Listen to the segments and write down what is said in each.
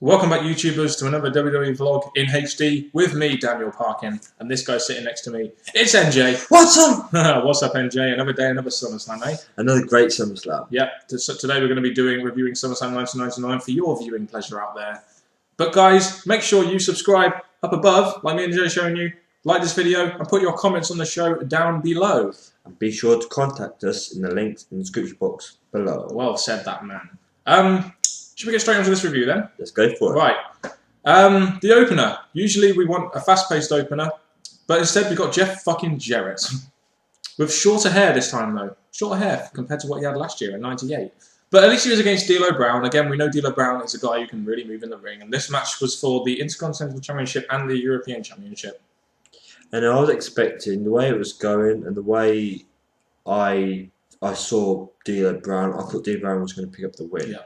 Welcome back, YouTubers, to another WWE vlog in HD with me, Daniel Parkin, and this guy sitting next to me. It's NJ. What's up? What's up, NJ? Another day, another Summerslam, eh? Another great Summerslam. Yep. So today we're going to be reviewing SummerSlam 1999 for your viewing pleasure out there. But guys, make sure you subscribe up above, like me and NJ showing you. Like this video and put your comments on the show down below. And be sure to contact us in the links in the description box below. Well said, that man. Should we get straight into this review then? Let's go for it. Right. The opener. Usually we want a fast-paced opener, but instead we got Jeff fucking Jarrett. With shorter hair this time though. Shorter hair compared to what he had last year in '98. But at least he was against D'Lo Brown. Again, we know D'Lo Brown is a guy who can really move in the ring. And this match was for the Intercontinental Championship and the European Championship. And I was expecting the way it was going and the way I saw D'Lo Brown, I thought D'Lo Brown was going to pick up the win. Yeah.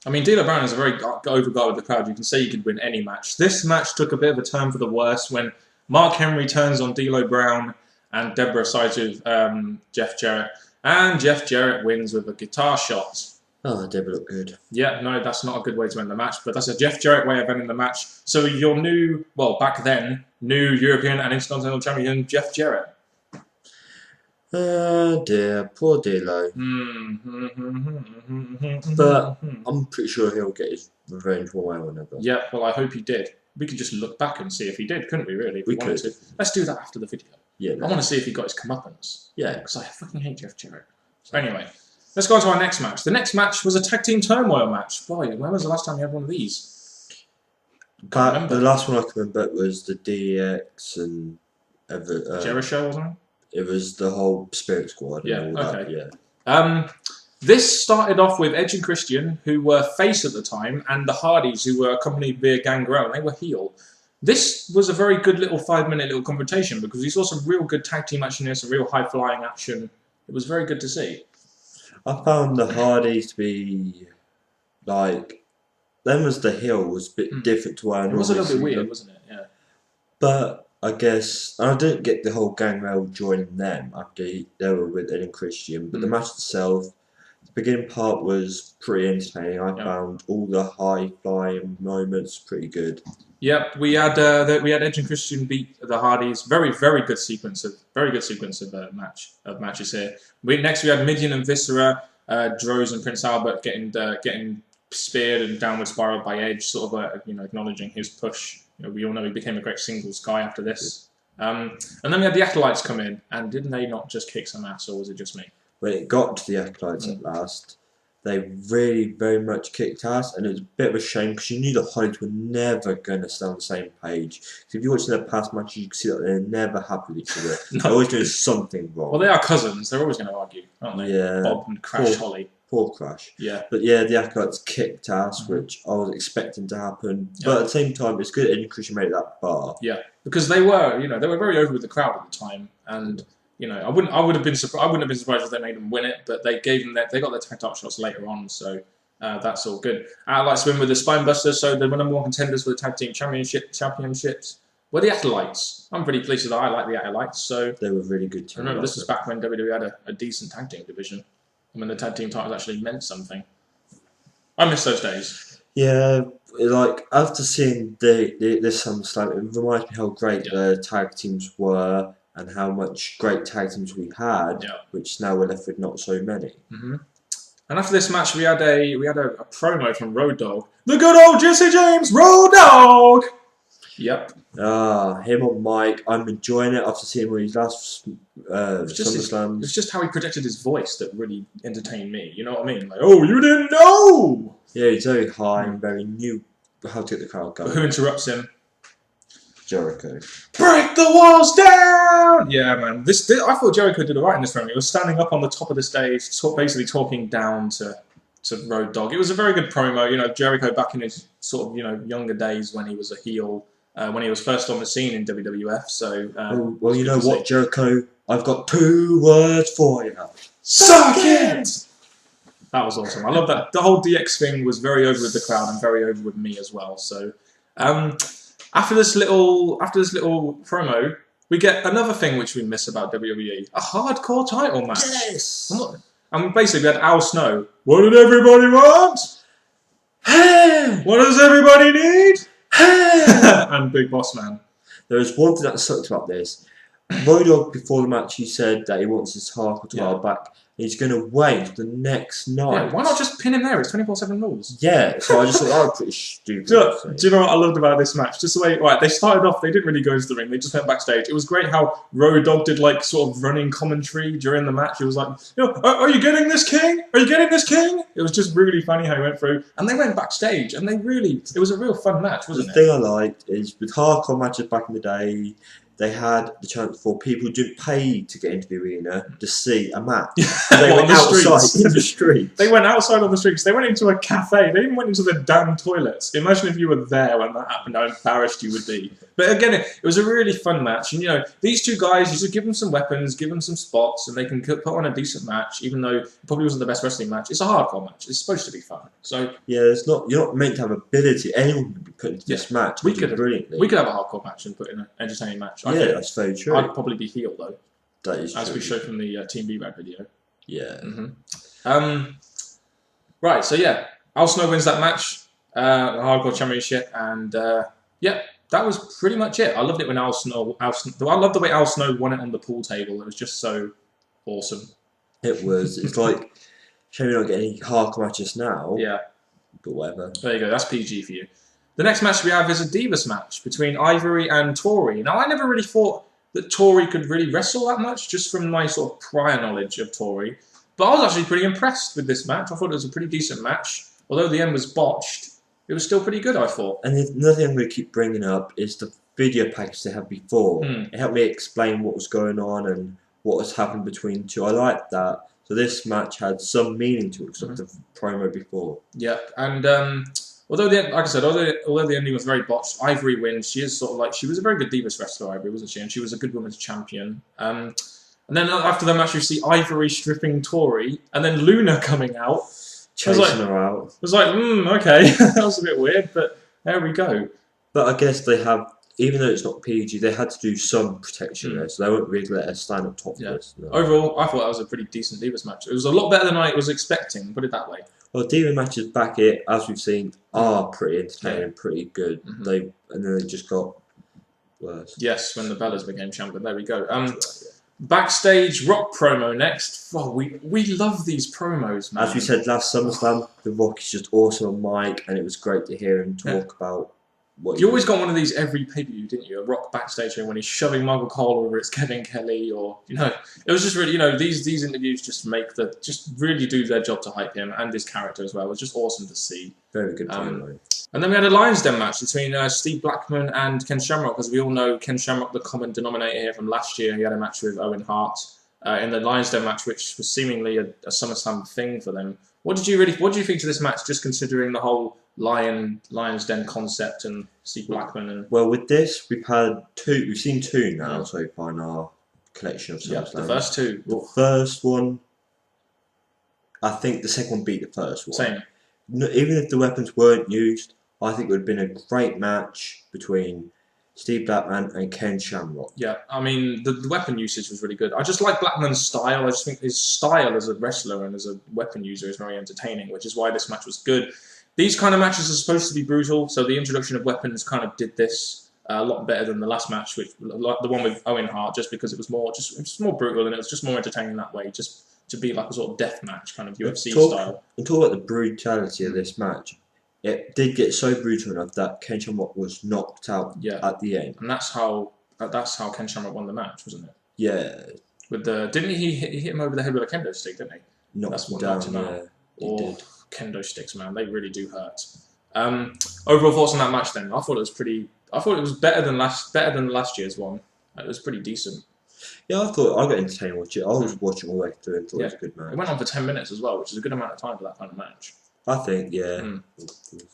I mean, D'Lo Brown is a very over guy with the crowd. You can say he could win any match. This match took a bit of a turn for the worse when Mark Henry turns on D'Lo Brown and Deborah sides with Jeff Jarrett. And Jeff Jarrett wins with a guitar shot. Oh, Deborah looked good. Yeah, no, that's not a good way to end the match, but that's a Jeff Jarrett way of ending the match. So your new, well, back then, new European and Intercontinental Champion, Jeff Jarrett. Oh dear, poor D'Lo. But I'm pretty sure he'll get his revenge one way or another. Yeah, well, I hope he did. We could just look back and see if he did, couldn't we, really? If we wanted to. Let's do that after the video. Yeah. I want to see if he got his comeuppance. Yeah. Because I fucking hate Jeff Jarrett. So anyway, let's go on to our next match. The next match was a tag team turmoil match. Boy, when was the last time you had one of these? But the last one I can remember was the DX and Jericho or something? It was the whole Spirit Squad and all okay. that, yeah. This started off with Edge and Christian, who were face at the time, and the Hardys, who were accompanied via Gangrel. They were heel. This was a very good little 5-minute little confrontation because we saw some real good tag team action here, some real high-flying action. It was very good to see. I found the Hardys to be, like, them as the heel was a bit different to what I normally see. It was a little bit weird, wasn't it? Yeah. But I guess, and I didn't get the whole Gangrel joining them after they were with Ed and Christian, but the match itself, the beginning part was pretty entertaining. I found all the high-flying moments pretty good. Yep, we had Edge and Christian beat the Hardys. Very good sequence of matches here. Next we had Mideon and Viscera, Droz and Prince Albert getting speared and downward spiraled by Edge, sort of acknowledging his push. We all know he became a great singles guy after this. And then we had the Acolytes come in, and didn't they not just kick some ass, or was it just me? When it got to the Acolytes at last, they really very much kicked ass, and it was a bit of a shame because you knew the Hardys were never going to stay on the same page. If you watch their past matches, you can see that they're never happy with each other. They're always doing something wrong. Well, they are cousins. They're always going to argue, aren't they? Yeah. Bob and Crash Holly. Poor Crash. Yeah. But yeah, the Acolytes kicked ass, which I was expecting to happen. But at the same time, it's good Ed and Christian made it that far. Yeah, because they were, they were very over with the crowd at the time, and I wouldn't have been surprised if they made them win it, but they got their tag title shots later on, so that's all good. Acolytes win with the Spinebuster, so they were number one contenders for the tag team championships. Were the Acolytes? I'm pretty pleased with that. I like the Acolytes, so they were really good too. Remember, this was back when WWE had a decent tag team division. When the tag team titles actually meant something. I miss those days. Yeah, like after seeing this SummerSlam, it reminds me how great the tag teams were and how much great tag teams we had, which now we're left with not so many. And after this match, we had a promo from Road Dogg, the good old Jesse James Road Dogg. Yep. Him on mic. I'm enjoying it after seeing his last SummerSlam. It's just how he projected his voice that really entertained me. You know what I mean? Like, oh, you didn't know! Yeah, he's very high and very new how to get the crowd going. But who interrupts him? Jericho. Break the walls down! Yeah, man. I thought Jericho did alright in this round. He was standing up on the top of the stage, basically talking down to Road Dogg. It was a very good promo. Jericho back in his sort of younger days when he was a heel. When he was first on the scene in WWF, so... well, you know what, Jericho? I've got 2 words for you. Suck it! That was awesome. I love that. The whole DX thing was very over with the crowd and very over with me as well. So, after this little promo, we get another thing which we miss about WWE: a hardcore title match. Yes! And basically, we had Al Snow. What did everybody want? Hey! What does everybody need? And Big Boss Man. There was one thing that sucked about this. Dogg, before the match, he said that he wants his hardcore title back. He's going to wait the next night. Yeah, why not just pin him there? It's 24/7 rules. Yeah, so I just thought that was pretty stupid. Do you know what I loved about this match? Just the way, right, they started off, they didn't really go into the ring, they just went backstage. It was great how Dogg did like sort of running commentary during the match. It was like, are you getting this, King? Are you getting this, King? It was just really funny how he went through. And they went backstage and it was a real fun match, wasn't it? The thing I liked is with hardcore matches back in the day, they had the chance for people who didn't pay to get into the arena to see a match. They went outside in the streets. They went outside on the streets. They went into a cafe. They even went into the damn toilets. Imagine if you were there when that happened, how embarrassed you would be. But again, it was a really fun match. And, these two guys, you just give them some weapons, give them some spots, and they can put on a decent match, even though it probably wasn't the best wrestling match. It's a hardcore match. It's supposed to be fun. So yeah, you're not meant to have ability. Anyone can be put into this match. We could have a hardcore match and put in an entertaining match. That's very true. I'd probably be heel though. That is as true. we showed from the Team B-Rad video. Yeah. Right. So yeah, Al Snow wins that match, the Hardcore Championship, and that was pretty much it. I loved it when Al Snow. I loved the way Al Snow won it on the pool table. It was just so awesome. It was. It's like, shame we don't get any hardcore matches now. Yeah. But whatever. There you go. That's PG for you. The next match we have is a Divas match between Ivory and Tori. Now, I never really thought that Tori could really wrestle that much, just from my sort of prior knowledge of Tori. But I was actually pretty impressed with this match. I thought it was a pretty decent match. Although the end was botched, it was still pretty good, I thought. And another thing I'm going to keep bringing up is the video package they had before. It helped me explain what was going on and what has happened between the two. I liked that. So this match had some meaning to it because of the promo before. Yeah, and although the ending was very botched, Ivory wins. She is sort of like, she was a very good Divas wrestler, Ivory, wasn't she? And she was a good women's champion. And then after the match, you see Ivory stripping Tori, and then Luna coming out. Chasing her out. I was like, okay, that was a bit weird, but there we go. But I guess they have, even though it's not PG, they had to do some protection there, so they won't really let her stand up topless. Yeah. No. Overall, I thought that was a pretty decent Divas match. It was a lot better than I was expecting, put it that way. Well, Divas matches back here, as we've seen, are pretty entertaining, pretty good. And then they just got worse. Yes, when the Bellas became champion. There we go. Backstage Rock promo next. Oh, we love these promos, man. As we said last SummerSlam, The Rock is just awesome on mic, and it was great to hear him talk about what you always got one of these every pay-per-view, didn't you? A Rock backstage when he's shoving Michael Cole, whether it's Kevin Kelly or it was just really these interviews just really do their job to hype him and his character as well. It was just awesome to see. Very good promo. And then we had a Lions Den match between Steve Blackman and Ken Shamrock. As we all know, Ken Shamrock, the common denominator here from last year, he had a match with Owen Hart in the Lions Den match, which was seemingly a SummerSlam thing for them. What do you think to this match, just considering the whole Lions Den concept and Steve Blackman? And well, with this, we've seen two now so far in our collection of SummerSlam. Yeah, the first two. The first one, I think the second one beat the first one. Same. Even if the weapons weren't used, I think it would have been a great match between Steve Blackman and Ken Shamrock. Yeah, I mean, the weapon usage was really good. I just like Blackman's style. I just think his style as a wrestler and as a weapon user is very entertaining, which is why this match was good. These kind of matches are supposed to be brutal, so the introduction of weapons kind of did this a lot better than the last match, which the one with Owen Hart, just because it was more brutal and it was just more entertaining that way, just to be like a sort of death match, kind of UFC style. And talk about the brutality of this match. It did get so brutal enough that Ken Shamrock was knocked out at the end. And that's how Ken Shamrock won the match, wasn't it? Yeah. Didn't he hit him over the head with a kendo stick, didn't he? Knocked him down, he did. Kendo sticks, man, they really do hurt. Overall thoughts on that match then? I thought it was better than last year's one. It was pretty decent. Yeah, I got entertained watching it. I was watching all the way through and thought it was a good match. It went on for 10 minutes as well, which is a good amount of time for that kind of match. I think, yeah. And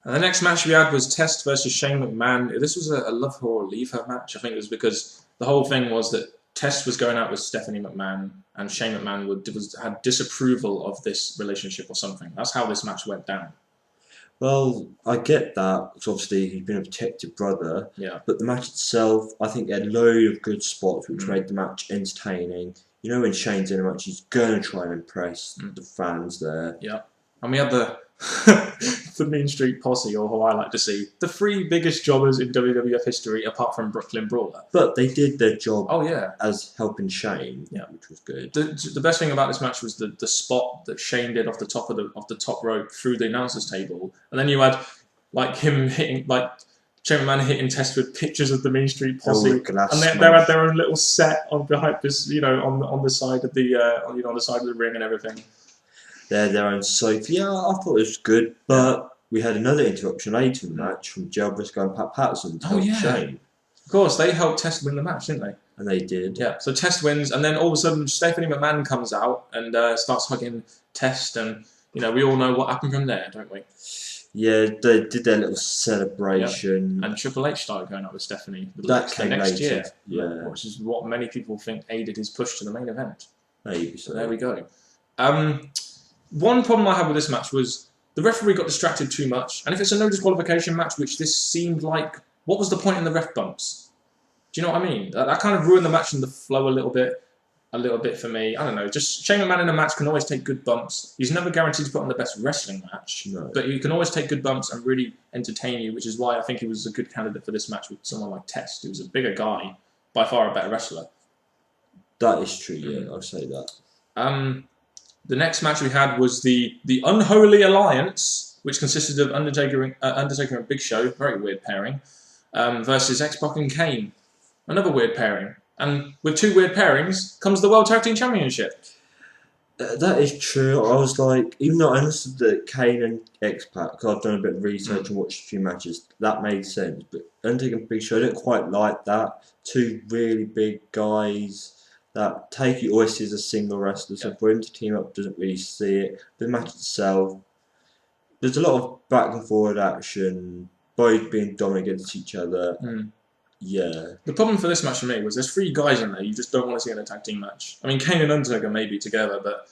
the next match we had was Test versus Shane McMahon. This was a love her or leave her match. I think it was because the whole thing was that Test was going out with Stephanie McMahon and Shane McMahon had disapproval of this relationship or something. That's how this match went down. Well, I get that, because obviously he's been a protected brother. Yeah. But the match itself, I think, had a load of good spots which made the match entertaining. You know, when Shane's in a match, he's going to try and impress the fans there. Yeah. And we had the The Mean Street Posse, or how I like to see, the 3 biggest jobbers in WWF history, apart from Brooklyn Brawler. But they did their job. Oh yeah, as helping Shane, which was good. The best thing about this match was the spot that Shane did off the top of the top rope through the announcers table, and then you had like him hitting like. Shane McMahon hitting Test with pictures of the Mean Street Posse, and they had their own little set on behind this, on the side of the on the side of the ring and everything. They had their own soap. Yeah, I thought it was good, but we had another interruption later in the match from Joe Briscoe and Pat Patterson to help Shane. Of course, they helped Test win the match, didn't they? And they did. Yeah. So Test wins, and then all of a sudden Stephanie McMahon comes out and starts hugging Test, and we all know what happened from there, don't we? Yeah, they did their little celebration. And Triple H started going up with Stephanie that came next later. year, which is what many people think aided his push to the main event. Maybe so. There we go. One problem I had with this match was the referee got distracted too much, and if it's a no disqualification match, which this seemed like, what was the point in the ref bumps? Do you know what I mean? That kind of ruined the match and the flow a little bit for me. I don't know. Just Shane McMahon in a match can always take good bumps. He's never guaranteed to put on the best wrestling match, but he can always take good bumps and really entertain you, which is why I think he was a good candidate for this match with someone like Test, who was a bigger guy, by far a better wrestler. That is true, yeah, I'll say that. The next match we had was the Unholy Alliance, which consisted of Undertaker and Big Show, very weird pairing, versus X-Pac and Kane, another weird pairing. And with 2 weird pairings comes the World Tag Team Championship. That is true. I was like, even though I understood that Kane and X-Pac, because I've done a bit of research and watched a few matches, that made sense. But Undertaker and Big Show, I didn't quite like that. 2 really big guys that Taker always sees as a single wrestler, so for him to team up doesn't really see it. The match itself, there's a lot of back and forward action, both being dominant against each other. Yeah. The problem for this match for me was there's 3 guys in there you just don't want to see in a tag team match. I mean, Kane and Undertaker maybe together, but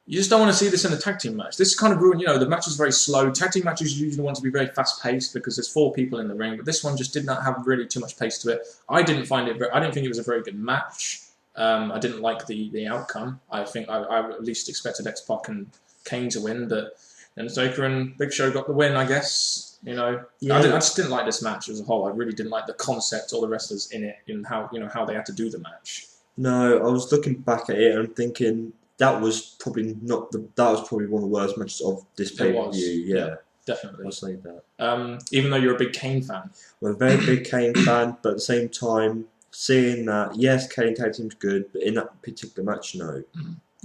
you just don't want to see this in a tag team match. This kind of ruined, the match is very slow. Tag team matches usually want to be very fast paced because there's 4 people in the ring, but this one just did not have really too much pace to it. I didn't think it was a very good match. I didn't like the outcome. I think I at least expected X-Pac and Kane to win, but Undertaker and Big Show got the win, I guess. I just didn't like this match as a whole. I really didn't like the concept or the wrestlers in it, and how they had to do the match. No, I was looking back at it and thinking that was probably one of the worst matches of this pay-per-view. Yeah, definitely. I'll say that. Even though you're a big Kane fan. Well, a very big Kane fan, but at the same time, seeing that, yes, Kane tag team's good, but in that particular match, no.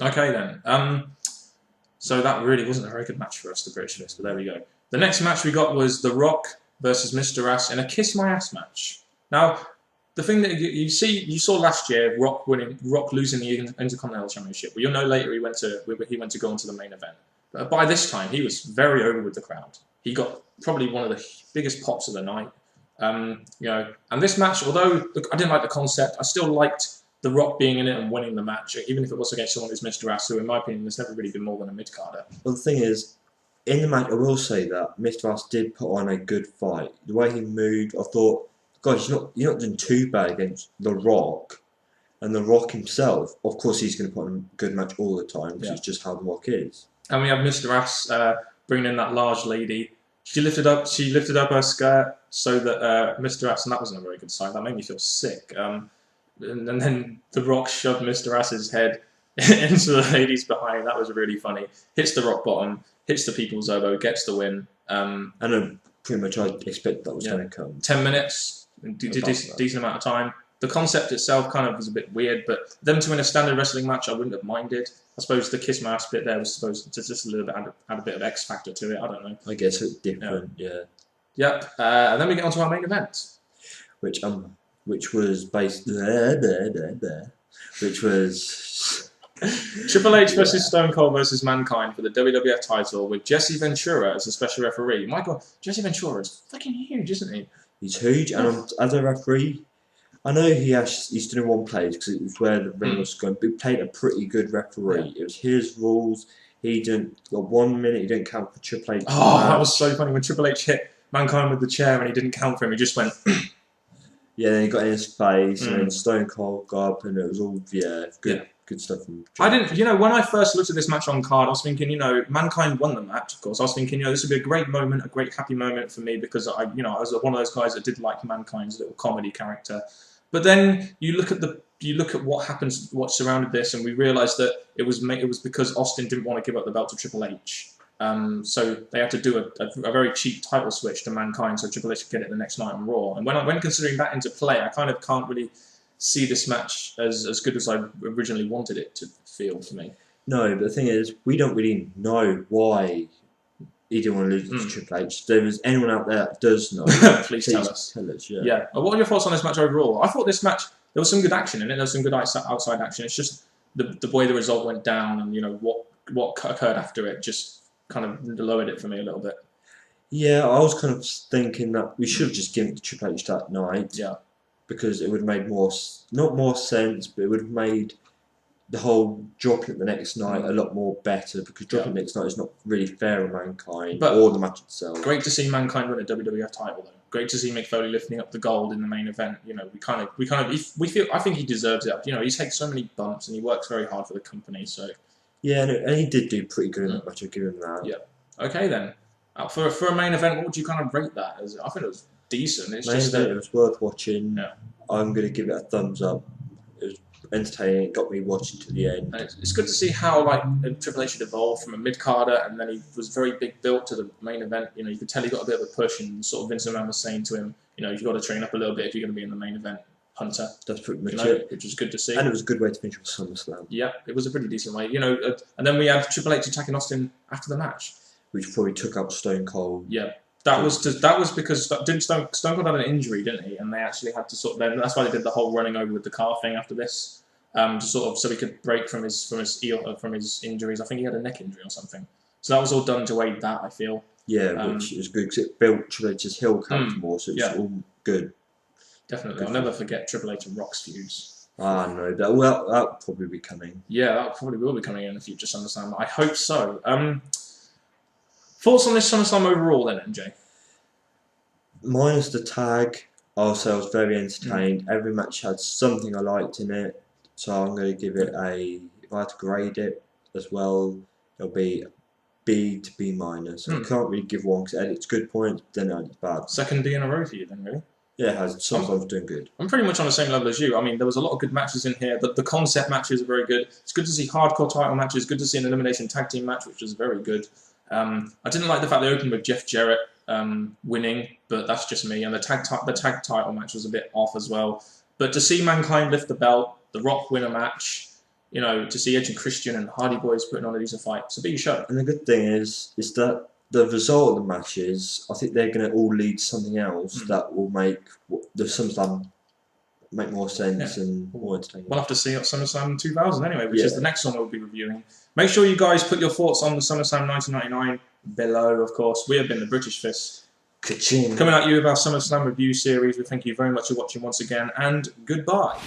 Okay then. So that really wasn't a very good match for us, the British Fist, but there we go. The next match we got was The Rock versus Mr. Ass in a Kiss My Ass match. Now, the thing that you saw last year, Rock losing the Intercontinental Championship. Well, you'll know later he went to go into the main event. But by this time, he was very over with the crowd. He got probably one of the biggest pops of the night. And this match, although I didn't like the concept, I still liked The Rock being in it and winning the match, even if it was against someone who's Mr. Ass, who, in my opinion, has never really been more than a mid-carder. Well, the thing is, in the match, I will say that Mr. Ass did put on a good fight. The way he moved, I thought, God, you're not doing too bad against The Rock. And The Rock himself, of course, he's going to put on a good match all the time, because it's just how The Rock is. And we have Mr. Ass bringing in that large lady. She lifted up her skirt so that Mr. Ass, and that wasn't a very good sign. That made me feel sick. And then The Rock shoved Mr. Ass's head into the ladies behind. That was really funny. Hits the rock bottom, hits the people's elbow, gets the win. And pretty much I expect that was going to come. 10 minutes, decent amount of time. The concept itself kind of was a bit weird, but them to win a standard wrestling match, I wouldn't have minded. I suppose the Kiss My Ass bit there was supposed to just a little bit add a bit of X factor to it. I don't know. I guess it's different, yeah. Yep. And then we get on to our main event, which was based which was Triple H versus Stone Cold versus Mankind for the WWF title with Jesse Ventura as a special referee. My God, Jesse Ventura is fucking huge, isn't he? He's huge, and as a referee, I know he's doing one place because it was where the ring was going, but he played a pretty good referee. Yeah. It was his rules. He didn't. Got 1 minute. He didn't count for Triple H. Oh, that was so funny when Triple H hit Mankind with the chair and he didn't count for him. He just went. Yeah, then he got in his face, and then Stone Cold got up, and it was all good good stuff from I didn't, when I first looked at this match on card, I was thinking, Mankind won the match, of course. I was thinking, this would be a great moment, a great happy moment for me because I was one of those guys that did like Mankind's little comedy character. But then you look at what happens, what surrounded this, and we realised that it was because Austin didn't want to give up the belt to Triple H. So they had to do a very cheap title switch to Mankind so Triple H could get it the next night on Raw. And when considering that into play, I kind of can't really see this match as good as I originally wanted it to feel to me. No, but the thing is, we don't really know why he didn't want to lose to Triple H. If there is anyone out there that does know, please tell us. Yeah. What are your thoughts on this match overall? I thought this match, there was some good action in it. There was some good outside action. It's just the way the result went down and what occurred after it just kind of lowered it for me a little bit. Yeah, I was kind of thinking that we should have just given it to Triple H that night. Yeah. Because it would have made not more sense, but it would have made the whole dropping it the next night a lot more better. Because dropping it next night is not really fair on Mankind or the match itself. Great to see Mankind win a WWF title, though. Great to see Mick Foley lifting up the gold in the main event. We feel. I think he deserves it. He's taken so many bumps and he works very hard for the company. So. Yeah, and he did do pretty good in that match. I'll give him that. Yeah. Okay then. For a main event, what would you kind of rate that as? I think it was decent. It was worth watching. Yeah. I'm going to give it a thumbs up. It was entertaining. It got me watching to the end. And it's good to see how Triple H had evolved from a mid-carder, and then he was very big built to the main event. You could tell he got a bit of a push, and sort of Vince McMahon was saying to him, you've got to train up a little bit if you're going to be in the main event, Hunter. That's pretty much it. Which was good to see. And it was a good way to finish with Summerslam. Yeah, it was a pretty decent way. And then we had Triple H attacking Austin after the match, which probably took up Stone Cold. Yeah. That was because Stone Cold had an injury, didn't he? And they actually had to that's why they did the whole running over with the car thing after this, so he could break from his injuries. I think he had a neck injury or something. So that was all done to aid that, I feel. Yeah, which is good because it built Triple H's heel character more, so it's all good. Definitely, I'll never forget Triple H and Rock's feuds. No, that'll probably be coming. Yeah, that probably will be coming in the future SummerSlam. I hope so. Thoughts on this SummerSlam overall then, MJ? Minus the tag, I'll say I was very entertained. Every match had something I liked in it, so I'm going to give it if I had to grade it as well, it'll be B to B minus. I can't really give one because it's good points, but then it's bad. Second D in a row for you then, really? Yeah, it has. Sometimes doing good. I'm pretty much on the same level as you. I mean, there was a lot of good matches in here. The concept matches are very good. It's good to see hardcore title matches. Good to see an elimination tag team match, which was very good. I didn't like the fact they opened with Jeff Jarrett winning, but that's just me. And the tag title match was a bit off as well. But to see Mankind lift the belt, The Rock win a match, to see Edge and Christian and Hardy Boys putting on a decent fight, it's a big show. And the good thing is that the result of the matches, I think they're going to all lead to something else that will make the SummerSlam make more sense and more entertaining. We'll have to see at SummerSlam 2000 anyway, which is the next one we'll be reviewing. Make sure you guys put your thoughts on the SummerSlam 1999 below, of course. We have been the British Fist. Ka-ching. Coming at you with our SummerSlam review series. We thank you very much for watching once again, and goodbye.